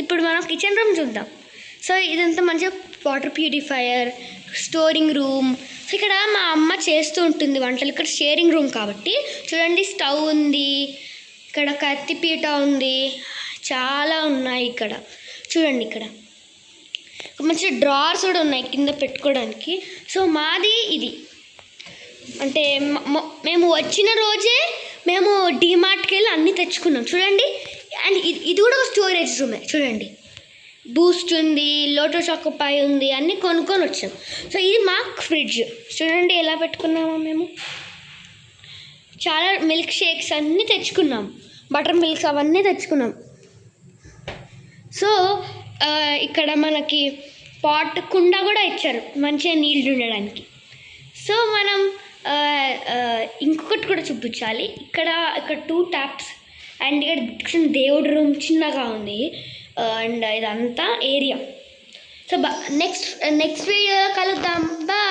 ఇప్పుడు మనం kitchen room చూద్దాం. సో ఇదంతా మంచిగా water purifier, storing room. So ఇక్కడ మా అమ్మ చేస్తూ ఉంటుంది వంటలు. ఇక్కడ షేరింగ్ రూమ్ కాబట్టి చూడండి, స్టవ్ ఉంది, ఇక్కడ కత్తిపీట ఉంది, చాలా ఉన్నాయి ఇక్కడ చూడండి. ఇక్కడ మంచి డ్రావర్స్ కూడా ఉన్నాయి కింద పెట్టుకోవడానికి. సో మాది ఇది అంటే మేము వచ్చిన రోజే మేము డీమార్ట్కి వెళ్ళి అన్నీ తెచ్చుకున్నాం చూడండి. అండ్ ఇది కూడా ఒక స్టోరేజ్ రూమే చూడండి. బూస్ట్ ఉంది, లోటో చాకోపై ఉంది, అన్నీ కొనుక్కొని వచ్చాం. సో ఇది మా ఫ్రిడ్జ్ చూడండి ఎలా పెట్టుకున్నామో మేము. చాలా మిల్క్ షేక్స్ అన్నీ తెచ్చుకున్నాం, బటర్ మిల్క్స్ అవన్నీ తెచ్చుకున్నాం. సో ఇక్కడ మనకి పాట్ కుండ కూడా ఇచ్చారు మంచిగా నీళ్ళు ఉండడానికి. సో మనం ఇంకొకటి కూడా చూపించాలి. ఇక్కడ 2 ట్యాప్స్ అండ్ ఇక్కడ దేవుడి రూమ్ చిన్నగా ఉంది. అండ్ ఇదంతా ఏరియా. సో నెక్స్ట్ వీడియో కలుద్దాం. బాయ్.